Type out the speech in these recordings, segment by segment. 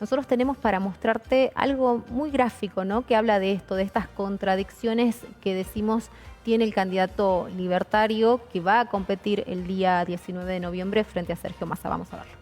nosotros tenemos para mostrarte algo muy gráfico, ¿no? Que habla de esto, de estas contradicciones que decimos tiene el candidato libertario que va a competir el día 19 de noviembre frente a Sergio Massa. Vamos a verlo.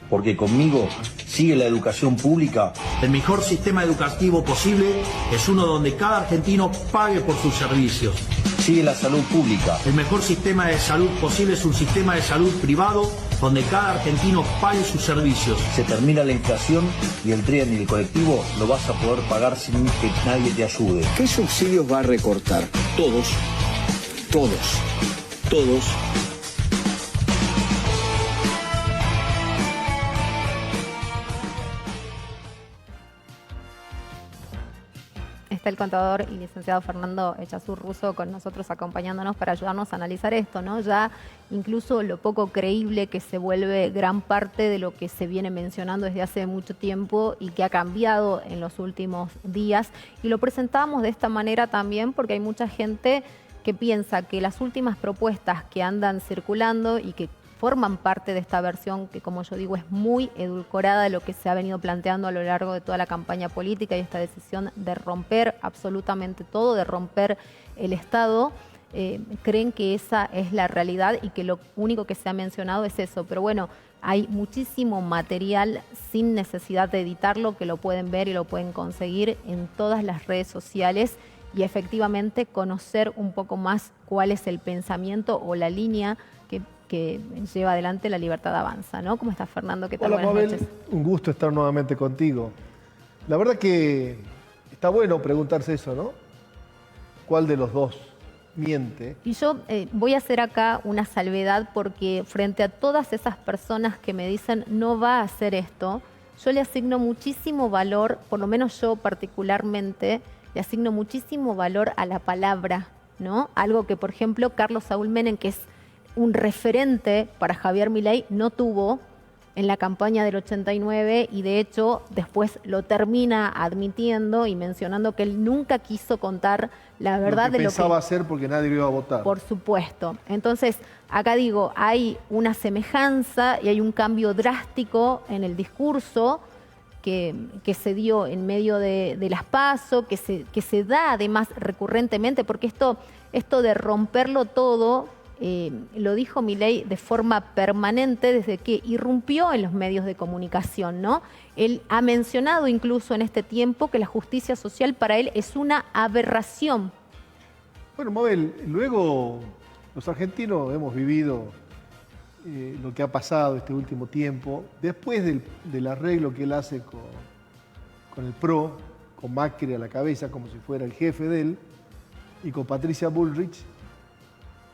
Porque conmigo sigue la educación pública. El mejor sistema educativo posible es uno donde cada argentino pague por sus servicios. Sigue la salud pública. El mejor sistema de salud posible es un sistema de salud privado donde cada argentino pague sus servicios. Se termina la inflación y el tren y el colectivo lo vas a poder pagar sin que nadie te ayude. ¿Qué subsidios va a recortar? Todos. Está el contador y licenciado Fernando Echazú Russo con nosotros acompañándonos para ayudarnos a analizar esto, ¿no? Ya incluso lo poco creíble que se vuelve gran parte de lo que se viene mencionando desde hace mucho tiempo y que ha cambiado en los últimos días. Y lo presentamos de esta manera también porque hay mucha gente que piensa que las últimas propuestas que andan circulando y que forman parte de esta versión que, como yo digo, es muy edulcorada de lo que se ha venido planteando a lo largo de toda la campaña política y esta decisión de romper absolutamente todo, de romper el Estado, creen que esa es la realidad y que lo único que se ha mencionado es eso. Pero bueno, hay muchísimo material sin necesidad de editarlo que lo pueden ver y lo pueden conseguir en todas las redes sociales y efectivamente conocer un poco más cuál es el pensamiento o la línea que lleva adelante La Libertad Avanza, ¿no? ¿Cómo estás, Fernando? ¿Qué tal? Hola, Buenas Mabel. noches. Un gusto estar nuevamente contigo. La verdad que está bueno preguntarse eso, ¿no? ¿Cuál de los dos miente? Y yo voy a hacer acá una salvedad porque frente a todas esas personas que me dicen no va a hacer esto, yo le asigno muchísimo valor, por lo menos yo particularmente, le asigno muchísimo valor a la palabra, ¿no? Algo que, por ejemplo, Carlos Saúl Menem, que es un referente para Javier Milei, no tuvo en la campaña del 89 y de hecho después lo termina admitiendo y mencionando que él nunca quiso contar la verdad de lo que pensaba hacer porque nadie lo iba a votar. Por supuesto. Entonces, acá digo, hay una semejanza y hay un cambio drástico en el discurso que se dio en medio de las PASO, que se da además recurrentemente, porque esto de romperlo todo, lo dijo Milei de forma permanente desde que irrumpió en los medios de comunicación, ¿no? Él ha mencionado incluso en este tiempo que la justicia social para él es una aberración. Bueno, Mabel, luego los argentinos hemos vivido lo que ha pasado este último tiempo, después del arreglo que él hace con el PRO, con Macri a la cabeza como si fuera el jefe de él, y con Patricia Bullrich,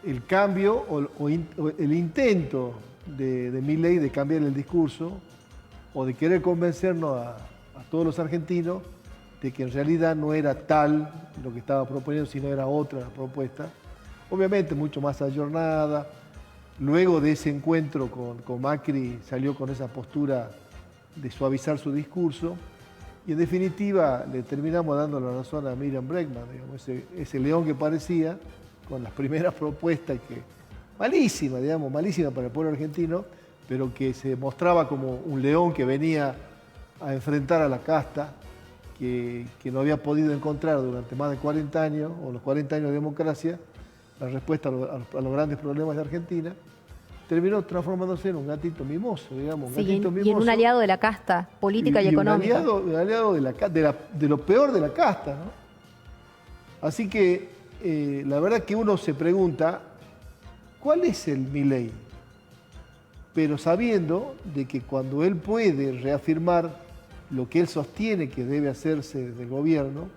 el cambio o el intento de Milei de cambiar el discurso o de querer convencernos a todos los argentinos de que en realidad no era tal lo que estaba proponiendo, sino era otra propuesta, obviamente mucho más ayornada. Luego de ese encuentro con Macri salió con esa postura de suavizar su discurso y en definitiva le terminamos dando la razón a Miriam Bregman, digamos, ese león que parecía, con las primeras propuestas que malísima, digamos, malísima para el pueblo argentino, pero que se mostraba como un león que venía a enfrentar a la casta, que no había podido encontrar durante más de 40 años, o los 40 años de democracia, la respuesta a los grandes problemas de Argentina, terminó transformándose en un gatito mimoso, digamos. Un gatito mimoso, y en un aliado de la casta política y económica. Un aliado de lo peor de la casta, ¿no? Así que la verdad que uno se pregunta, ¿cuál es el Milei? Pero sabiendo de que cuando él puede reafirmar lo que él sostiene que debe hacerse desde el gobierno,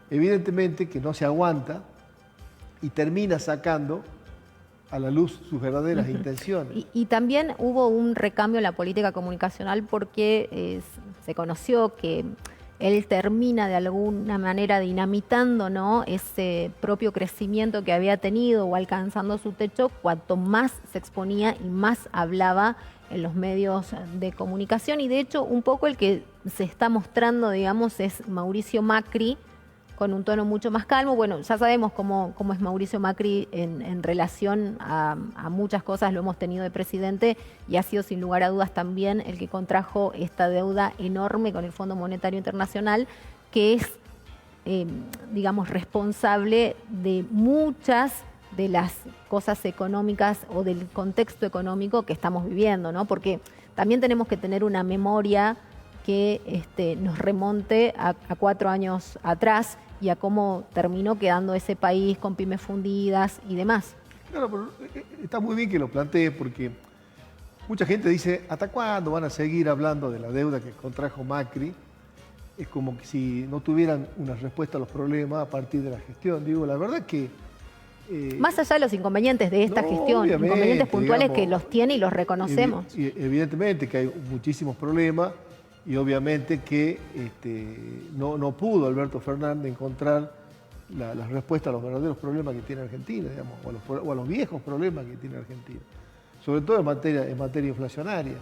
evidentemente que no se aguanta y termina sacando a la luz sus verdaderas intenciones. Y también hubo un recambio en la política comunicacional porque se conoció que él termina de alguna manera dinamitando, ¿no?, ese propio crecimiento que había tenido o alcanzando su techo cuanto más se exponía y más hablaba en los medios de comunicación. Y de hecho un poco el que se está mostrando, digamos, es Mauricio Macri con un tono mucho más calmo. Bueno, ya sabemos cómo es Mauricio Macri en relación a muchas cosas, lo hemos tenido de presidente y ha sido sin lugar a dudas también el que contrajo esta deuda enorme con el Fondo Monetario Internacional, que es, digamos, responsable de muchas de las cosas económicas o del contexto económico que estamos viviendo, ¿no? Porque también tenemos que tener una memoria que nos remonte a 4 años atrás y a cómo terminó quedando ese país con pymes fundidas y demás. Claro, pero está muy bien que lo plantees porque mucha gente dice, ¿hasta cuándo van a seguir hablando de la deuda que contrajo Macri? Es como que si no tuvieran una respuesta a los problemas a partir de la gestión. Digo, la verdad que... más allá de los inconvenientes de esta gestión, inconvenientes puntuales, digamos, que los tiene y los reconocemos. Evidentemente que hay muchísimos problemas y obviamente que no pudo Alberto Fernández encontrar la respuesta a los verdaderos problemas que tiene Argentina, digamos, o a los viejos problemas que tiene Argentina, sobre todo en materia inflacionaria.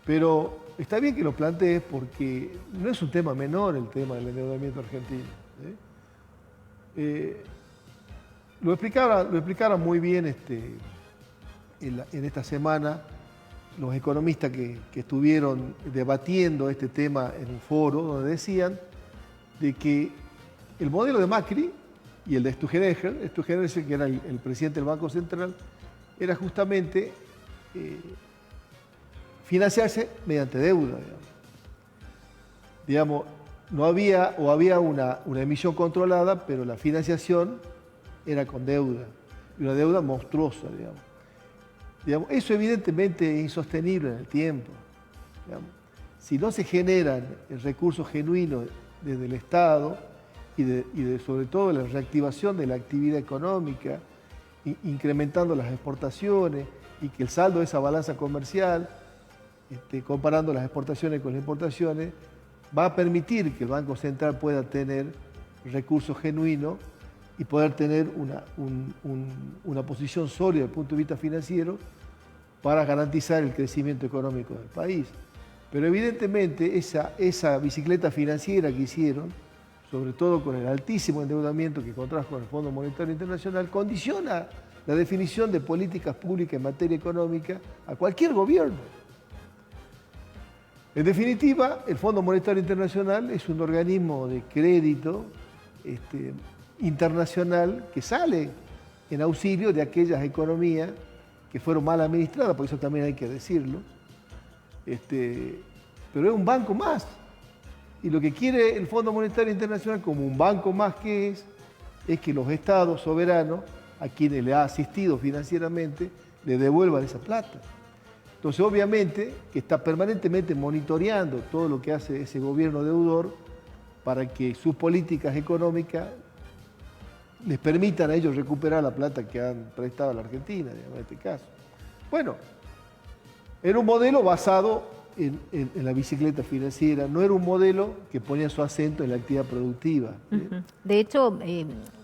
Pero está bien que lo plantees porque no es un tema menor el tema del endeudamiento argentino. Lo explicaron muy bien en esta semana los economistas que estuvieron debatiendo este tema en un foro, donde decían de que el modelo de Macri y el de Stugenegger, que era el presidente del Banco Central, era justamente financiarse mediante deuda. Digamos, no había, o había una emisión controlada, pero la financiación era con deuda, y una deuda monstruosa, digamos. Eso evidentemente es insostenible en el tiempo. Digamos. Si no se generan recursos genuinos desde el Estado y sobre todo la reactivación de la actividad económica, incrementando las exportaciones y que el saldo de esa balanza comercial, comparando las exportaciones con las importaciones, va a permitir que el Banco Central pueda tener recursos genuinos y poder tener una posición sólida desde el punto de vista financiero para garantizar el crecimiento económico del país. Pero evidentemente esa bicicleta financiera que hicieron, sobre todo con el altísimo endeudamiento que contrajo con el Fondo Monetario Internacional, condiciona la definición de políticas públicas en materia económica a cualquier gobierno. En definitiva, el Fondo Monetario Internacional es un organismo de crédito internacional que sale en auxilio de aquellas economías que fueron mal administradas, por eso también hay que decirlo, pero es un banco más. Y lo que quiere el Fondo Monetario Internacional como un banco más que es que los estados soberanos, a quienes le ha asistido financieramente, le devuelvan esa plata. Entonces, obviamente, que está permanentemente monitoreando todo lo que hace ese gobierno deudor para que sus políticas económicas les permitan a ellos recuperar la plata que han prestado a la Argentina, digamos, en este caso. Bueno, era un modelo basado en la bicicleta financiera, no era un modelo que ponía su acento en la actividad productiva. De hecho,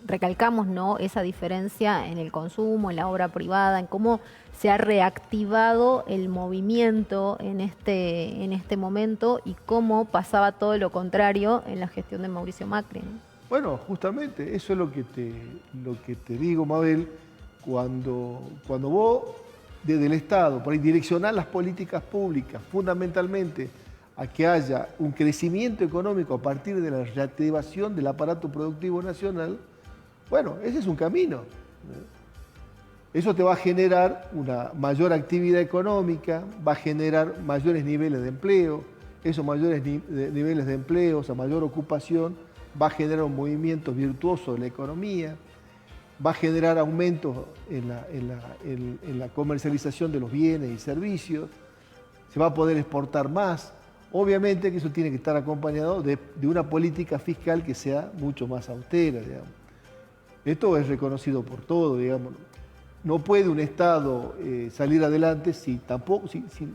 recalcamos, ¿no?, esa diferencia en el consumo, en la obra privada, en cómo se ha reactivado el movimiento en este momento y cómo pasaba todo lo contrario en la gestión de Mauricio Macri, ¿no? Bueno, justamente eso es lo que te digo, Mabel, cuando vos desde el Estado, para direccionar las políticas públicas, fundamentalmente a que haya un crecimiento económico a partir de la reactivación del aparato productivo nacional, bueno, ese es un camino. Eso te va a generar una mayor actividad económica, va a generar mayores niveles de empleo, esos mayores niveles de empleo, esa mayor ocupación, va a generar un movimiento virtuoso de la economía, va a generar aumentos en la comercialización de los bienes y servicios, se va a poder exportar más. Obviamente que eso tiene que estar acompañado de una política fiscal que sea mucho más austera, digamos. Esto es reconocido por todos, digamos. No puede un Estado salir adelante si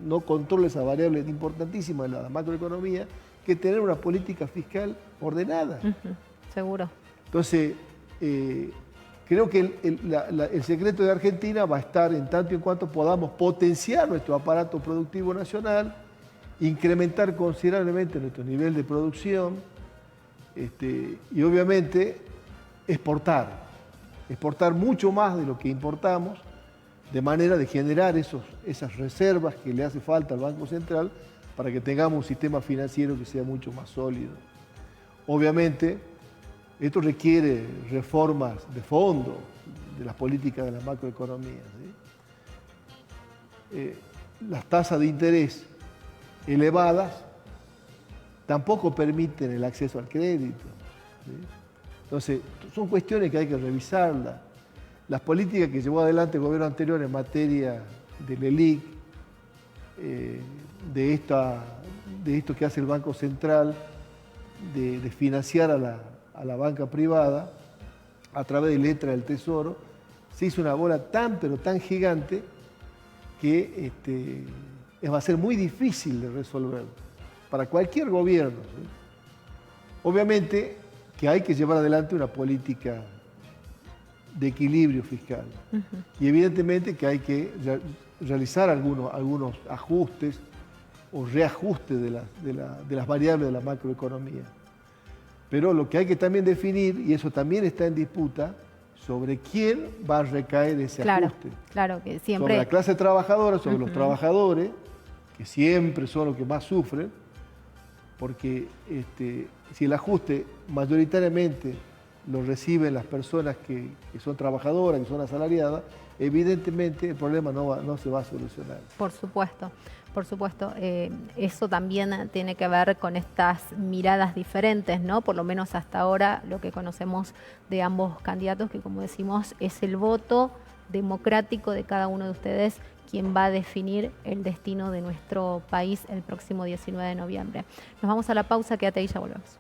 no controla esa variable importantísima de la macroeconomía, que tener una política fiscal ordenada. Seguro. Entonces, creo que el secreto de Argentina va a estar en tanto y en cuanto podamos potenciar nuestro aparato productivo nacional, incrementar considerablemente nuestro nivel de producción, Y obviamente exportar mucho más de lo que importamos, de manera de generar esas reservas que le hace falta al Banco Central para que tengamos un sistema financiero que sea mucho más sólido. Obviamente, esto requiere reformas de fondo de las políticas de la macroeconomía, ¿sí? Las tasas de interés elevadas tampoco permiten el acceso al crédito, ¿sí? Entonces, son cuestiones que hay que revisarlas. Las políticas que llevó adelante el gobierno anterior en materia del ELIC, de esto que hace el Banco Central, de financiar a la banca privada a través de letras del Tesoro, se hizo una bola pero tan gigante que va a ser muy difícil de resolver para cualquier gobierno, ¿sí? Obviamente que hay que llevar adelante una política de equilibrio fiscal. Y evidentemente que hay que realizar algunos ajustes o reajustes de las variables de la macroeconomía. Pero lo que hay que también definir, y eso también está en disputa, sobre quién va a recaer ese ajuste. Claro, que siempre... Sobre la clase trabajadora, sobre los trabajadores, que siempre son los que más sufren, porque si el ajuste mayoritariamente lo reciben las personas que son trabajadoras, que son asalariadas, evidentemente el problema no se va a solucionar. Por supuesto. Eso también tiene que ver con estas miradas diferentes, ¿no? Por lo menos hasta ahora lo que conocemos de ambos candidatos, que como decimos es el voto democrático de cada uno de ustedes quien va a definir el destino de nuestro país el próximo 19 de noviembre. Nos vamos a la pausa, quédate ahí, ya volvemos.